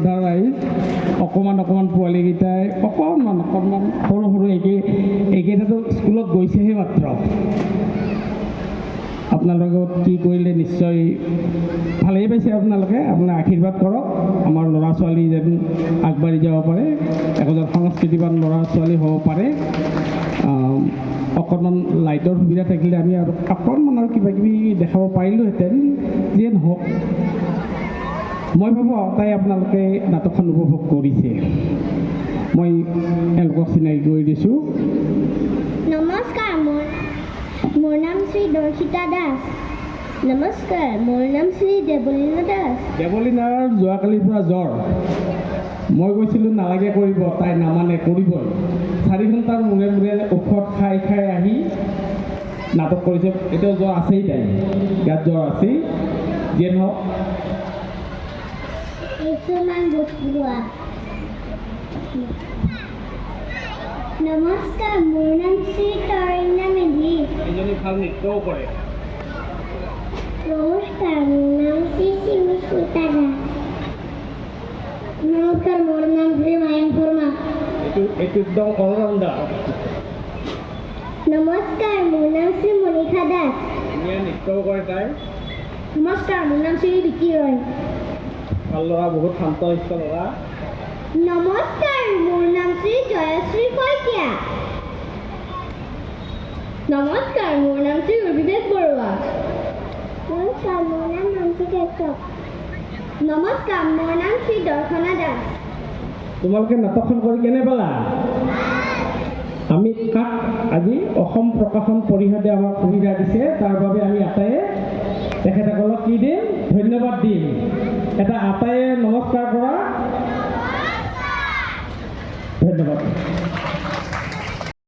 দ্বাৰাই অকণমান পোৱালীকেইটাই অকণমান সৰু এইকেইটাতো স্কুলত গৈছেহে মাত্ৰ। আপোনালোকক কি কৰিলে নিশ্চয় ভালেই পাইছে আপোনালোকে। আপোনাৰ আশীৰ্বাদ কৰক, আমাৰ ল'ৰা ছোৱালী যেন আগবাঢ়ি যাব পাৰে, একোজন সংস্কৃতিবান ল'ৰা ছোৱালী হ'ব পাৰে। অকণমান লাইটৰ সুবিধা থাকিলে আমি আৰু অকণমান আৰু কিবা কিবি দেখাব পাৰিলোঁহেঁতেন। যিয়ে নহওক, মই ভাবোঁ তাই আপোনালোকে নাটকখন উপভোগ কৰিছে। মই এওঁলোকক চিনাকি কৰি দিছোঁ। নমস্কাৰ, মোৰ নাম শ্ৰী দৰ্শিতা দাস। নমস্কাৰ, মোৰ নাম শ্ৰী দেৱলীনা দাস। দেৱলীনাৰ যোৱাকালিৰ পৰা জ্বৰ। মই কৈছিলোঁ নালাগে কৰিব, তাই নামানে, কৰিবই। 4 ঘণ্টাৰ মূৰে ঔষধ খাই আহি নাটক কৰিছে। এতিয়াও জ্বৰ আছেই, তাই ইয়াত জ্বৰ আছেই। যিয়ে নহওক, নমস্কাৰ, মোৰ নাম শ্ৰী তৰণ্যা মেধি। এইজনী ভাল নৃত্যও কৰে। নমস্কাৰ, মোৰ নাম শ্ৰী স্মিতা দাস। নমস্কাৰ, মোৰ নাম শ্ৰী মায়ং শৰ্মা। এইটো একদম অলৰাউণ্ডাৰ। নমস্কাৰ, মোৰ নাম শ্ৰী মনিষা দাস। ধুনীয়া নৃত্যও কৰে তাই। নমস্কাৰ, মোৰ নাম শ্ৰী বিকি ৰয়। ভাল ল'ৰা, বহুত শান্ত-শিষ্ট ল'ৰা। নমস্কাৰ, মোৰ নাম শ্ৰী জয়শ্ৰী শইকীয়া। নমস্কাৰ, মোৰ নাম শ্ৰী অভিৱেশ বৰুৱা। নমস্কাৰ, মোৰ নাম মানসী কাশ্যপ। নমস্কাৰ, মোৰ নাম শ্ৰী দৰ্শনা দাস। তোমালোকে নাটকখন কৰি কেনে পালা? আমি কাক আজি অসম প্ৰকাশন পৰিষদে আমাক সুবিধা দিছে, তাৰ বাবে আমি আটাইয়ে তেখেতসকলক কি দিম? ধন্যবাদ দিম। এটা আটাইয়ে নমস্কাৰ কৰা। ধন্যবাদ।